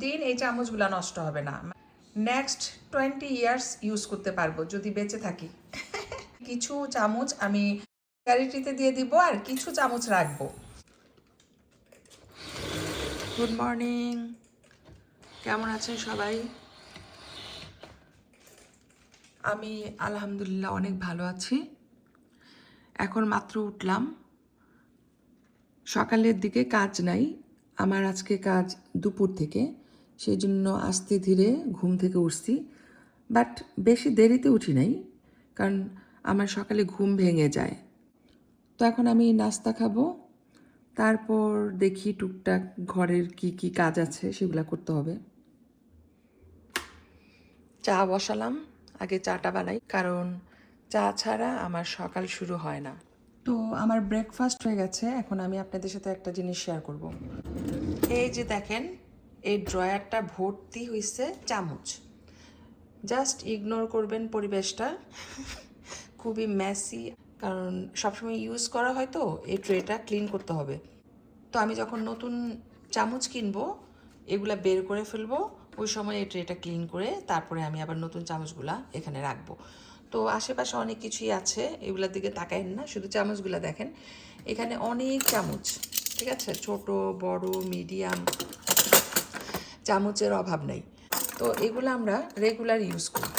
দিন এই চামচগুলো নষ্ট হবে না, নেক্সট 20 ইয়ার্স ইউজ করতে পারবো যদি বেঁচে থাকি। কিছু চামচ আমি চ্যারিটিতে দিয়ে দিব আর কিছু চামচ রাখবো। গুড মর্নিং, কেমন আছেন সবাই? আমি আলহামদুলিল্লাহ অনেক ভালো আছি। এখন মাত্র উঠলাম, সকালের দিকে কাজ নাই আমার, আজকে কাজ দুপুর থেকে, সেই জন্য আস্তে ধীরে ঘুম থেকে উঠছি। বাট বেশি দেরিতে উঠি নাই, কারণ আমার সকালে ঘুম ভেঙে যায়। তো এখন আমি নাস্তা খাবো, তারপর দেখি টুকটাক ঘরের কি কি কাজ আছে সেগুলো করতে হবে। চা বসালাম, আগে চাটা বানাই, কারণ চা ছাড়া আমার সকাল শুরু হয় না। তো আমার ব্রেকফাস্ট হয়ে গেছে, এখন আমি আপনাদের সাথে একটা জিনিস শেয়ার করব। এই যে দেখেন, এই ড্রয়ারটা ভর্তি হয়েছে চামচ। জাস্ট ইগনোর করবেন পরিবেশটা, খুবই মেসি, কারণ সবসময় ইউজ করা হয় তো এই ট্রেটা ক্লিন করতে হবে। তো আমি যখন নতুন চামচ কিনবো এগুলা বের করে ফেলবো, ওই সময় এই ট্রেটা ক্লিন করে তারপরে আমি আবার নতুন চামচগুলা এখানে রাখবো। তো আশেপাশে অনেক কিছুই আছে, এগুলোর দিকে তাকায়েন না, শুধু চামচগুলা দেখেন। এখানে অনেক চামচ, ঠিক আছে, ছোট বড় মিডিয়াম, চামচের অভাব নেই। তো এগুলো আমরা রেগুলার ইউজ করি,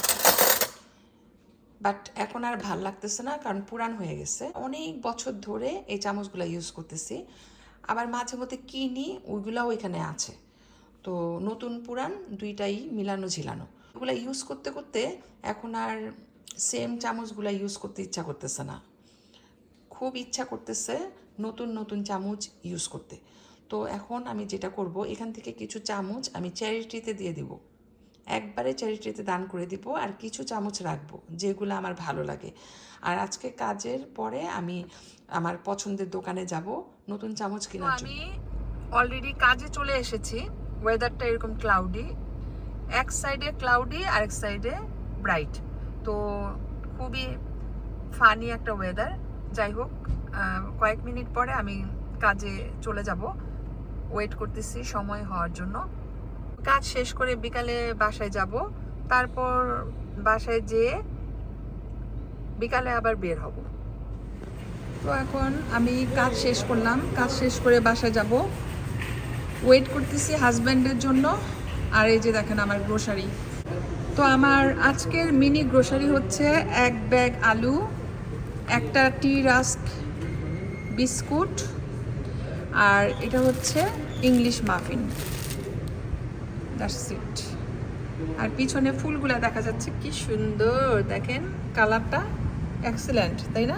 বাট এখন আর ভাল লাগতেছে না, কারণ পুরান হয়ে গেছে। অনেক বছর ধরে এই চামচগুলো ইউজ করতেছি, আবার মাঝে মধ্যে কিনি, ওইগুলাও এখানে আছে। তো নতুন পুরান দুইটাই মিলানো ঝিলানো, ওগুলো ইউজ করতে করতে এখন আর সেম চামচগুলো ইউজ করতে ইচ্ছা করতেছে না, খুব ইচ্ছা করতেছে নতুন নতুন চামচ ইউজ করতে। তো এখন আমি যেটা করব, এখান থেকে কিছু চামচ আমি চ্যারিটিতে দিয়ে দিব, একবারে চ্যারিটিতে দান করে দিব, আর কিছু চামচ রাখবো যেগুলো আমার ভালো লাগে। আর আজকে কাজের পরে আমি আমার পছন্দের দোকানে যাব নতুন চামচ কেনার জন্য। আমি অলরেডি কাজে চলে এসেছি, ওয়েদারটা এরকম ক্লাউডি, এক সাইডে ক্লাউডি আর এক সাইডে ব্রাইট, তো খুবই ফানি একটা ওয়েদার। যাই হোক, কয়েক মিনিট পরে আমি কাজে চলে যাব, ওয়েট করতেছি সময় হওয়ার জন্য। কাজ শেষ করে বিকালে বাসায় যাব, তারপর বাসায় যেয়ে বিকালে আবার বের হব। তো এখন আমি কাজ শেষ করলাম, কাজ শেষ করে বাসায় যাব, ওয়েট করতেছি হাজব্যান্ডের জন্য। আর এই যে দেখেন আমার গ্রোসারি। তো আমার আজকের মিনি গ্রোসারি হচ্ছে এক ব্যাগ আলু, একটা টি রাস্ক বিস্কুট, আর এটা হচ্ছে ইংলিশ মাফিন, দ্যাটস ইট। আর পিছনে ফুলগুলা দেখা যাচ্ছে, কি সুন্দর দেখেন, কালারটা এক্সেলেন্ট, তাই না?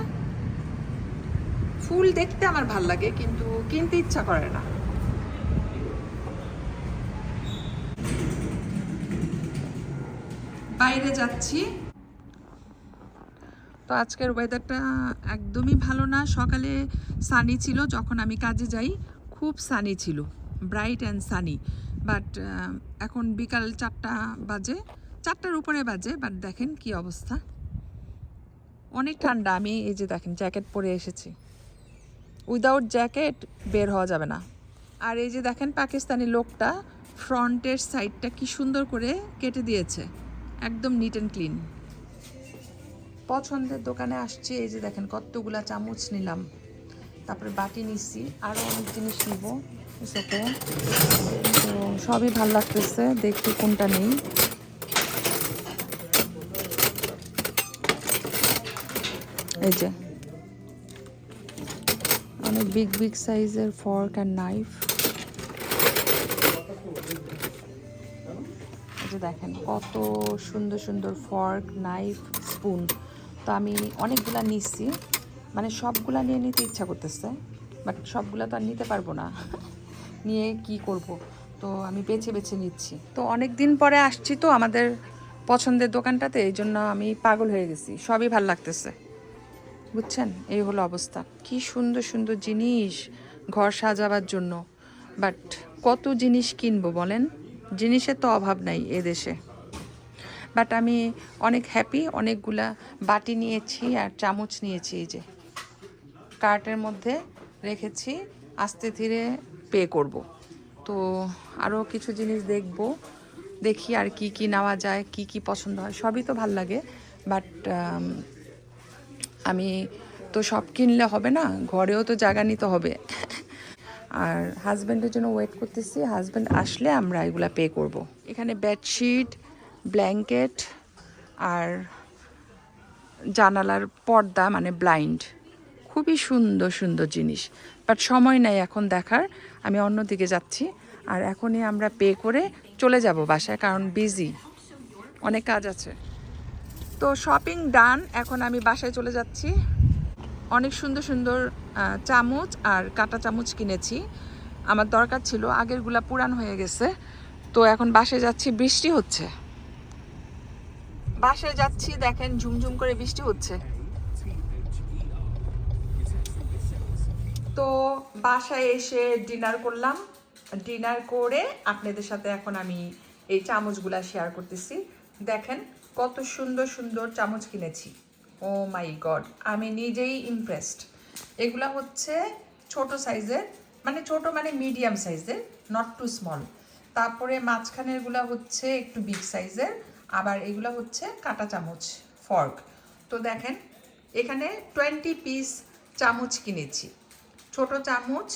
ফুল দেখতে আমার ভাল লাগে, কিন্তু কিনতে ইচ্ছা করে না। বাইরে যাচ্ছি। তো আজকের ওয়েদারটা একদমই ভালো না, সকালে সানি ছিল, যখন আমি কাজে যাই খুব সানি ছিল, ব্রাইট অ্যান্ড সানি। বাট এখন বিকাল 4টা বাজে, 4টার উপরে বাজে, বাট দেখেন কি অবস্থা, অনেক ঠান্ডা। আমি এই যে দেখেন জ্যাকেট পরে এসেছি, উইদাউট জ্যাকেট বের হওয়া যাবে না। আর এই যে দেখেন পাকিস্তানি লোকটা ফ্রন্টের সাইডটা কি সুন্দর করে কেটে দিয়েছে, একদম নিট অ্যান্ড ক্লিন। পছন্দের দোকানে আসছি, এই যে দেখেন কতগুলা চামচ নিলাম, তারপরে বাটি নিচ্ছি, আরও অনেক জিনিস নিব, ওকে। তো সবই ভাল লাগতেছে, দেখি কোনটা নেই। এই যে অনেক বিগ বিগ সাইজের ফর্ক অ্যান্ড নাইফ, এই যে দেখেন কত সুন্দর সুন্দর ফর্ক, নাইফ, স্পুন। তো আমি অনেকগুলা নিচ্ছি, মানে সবগুলা নিয়ে নিতে ইচ্ছা করতেছে, বাট সবগুলা তো আর নিতে পারবো না, নিয়ে কি করব। তো আমি বেছে বেছে নিচ্ছি। তো অনেক দিন পরে আসছি তো আমাদের পছন্দের দোকানটাতে, এই জন্য আমি পাগল হয়ে গেছি, সবই ভাল লাগতেছে, বুঝছেন? এই হলো অবস্থা, কি সুন্দর সুন্দর জিনিস ঘর সাজাবার জন্য, বাট কত জিনিস কিনবো বলেন, জিনিসের তো অভাব নাই এদেশে। বাট আমি অনেক হ্যাপি, অনেকগুলা বাটি নিয়েছি আর চামচ নিয়েছি, এই যে কার্টের মধ্যে রেখেছি, আস্তে ধীরে পে করব। তো আরও কিছু জিনিস দেখব, দেখি আর কি কি নেওয়া যায়, কি কি পছন্দ হয়। সবই তো ভাল লাগে, বাট আমি তো সব কিনলে হবে না, ঘরেও তো জায়গা নিতে হবে। আর হাজব্যান্ডের জন্য ওয়েট করতেছি, হাজব্যান্ড আসলে আমরা এগুলা পে করব। এখানে বেডশিট, ব্ল্যাঙ্কেট আর জানালার পর্দা মানে ব্লাইন্ড, খুবই সুন্দর সুন্দর জিনিস, বাট সময় নাই এখন দেখার, আমি অন্যদিকে যাচ্ছি। আর এখনই আমরা পে করে চলে যাব বাসায়, কারণ বিজি, অনেক কাজ আছে। তো শপিং ডান, এখন আমি বাসায় চলে যাচ্ছি। অনেক সুন্দর সুন্দর চামচ আর কাঁটা চামচ কিনেছি, আমার দরকার ছিল, আগেরগুলা পুরান হয়ে গেছে। তো এখন বাসায় যাচ্ছি, বৃষ্টি হচ্ছে, বাসায় যাচ্ছি, দেখেন ঝুমঝুম করে বৃষ্টি হচ্ছে। তো বাসায় এসে ডিনার করলাম, ডিনার করে আপনাদের সাথে এখন আমি এই চামচগুলা শেয়ার করতেছি। দেখেন কত সুন্দর সুন্দর চামচ কিনেছি, ও মাই গড, আমি নিজেই ইমপ্রেসড। এগুলা হচ্ছে ছোট সাইজের, মানে ছোট মানে মিডিয়াম সাইজের, নট টু স্মল। তারপরে মাঝখানেরগুলা হচ্ছে একটু বিগ সাইজের, আবার এগুলা হচ্ছে কাঁটা চামচ, ফর্ক। তো দেখেন এখানে 20 পিস চামচ কিনেছি, ছোট চামচ,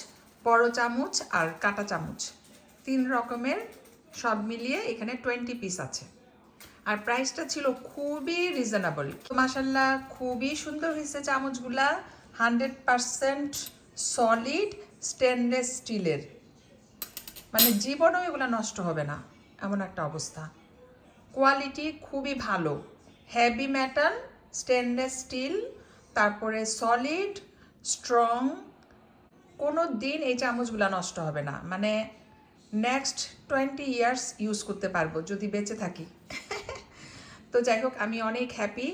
বড় চামচ আর কাঁটা চামচ, 3 রকমের, সব মিলিয়ে এখানে 20 পিস আছে। আর প্রাইসটা ছিল খুবই রিজনেবল। মাশাল্লাহ খুবই সুন্দর হয়েছে চামচগুলা, 100% সলিড স্টেনলেস স্টিলের, মানে জীবনেও এগুলো নষ্ট হবে না এমন একটা অবস্থা। কোয়ালিটি খুবই ভালো, হেভি মেটাল, স্টেনলেস স্টিল, তারপরে সলিড, স্ট্রং, কোনো দিন এই চামচগুলো নষ্ট হবে না, মানে নেক্সট 20 ইয়ার্স ইউজ করতে পারবো যদি বেঁচে থাকি। তো যাই হোক, আমি অনেক হ্যাপি,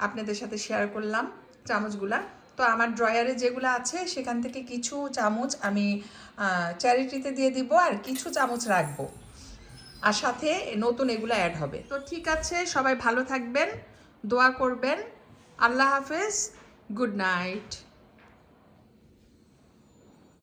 আপনাদের সাথে শেয়ার করলাম চামচগুলা। তো আমার ড্রয়ারে যেগুলো আছে সেখান থেকে কিছু চামচ আমি চ্যারিটিতে দিয়ে দিব, আর কিছু চামচ রাখবো, আর সাথে নতুন এগুলো অ্যাড হবে। তো ঠিক আছে, সবাই ভালো থাকবেন, দোয়া করবেন, আল্লাহ হাফেজ, গুড নাইট।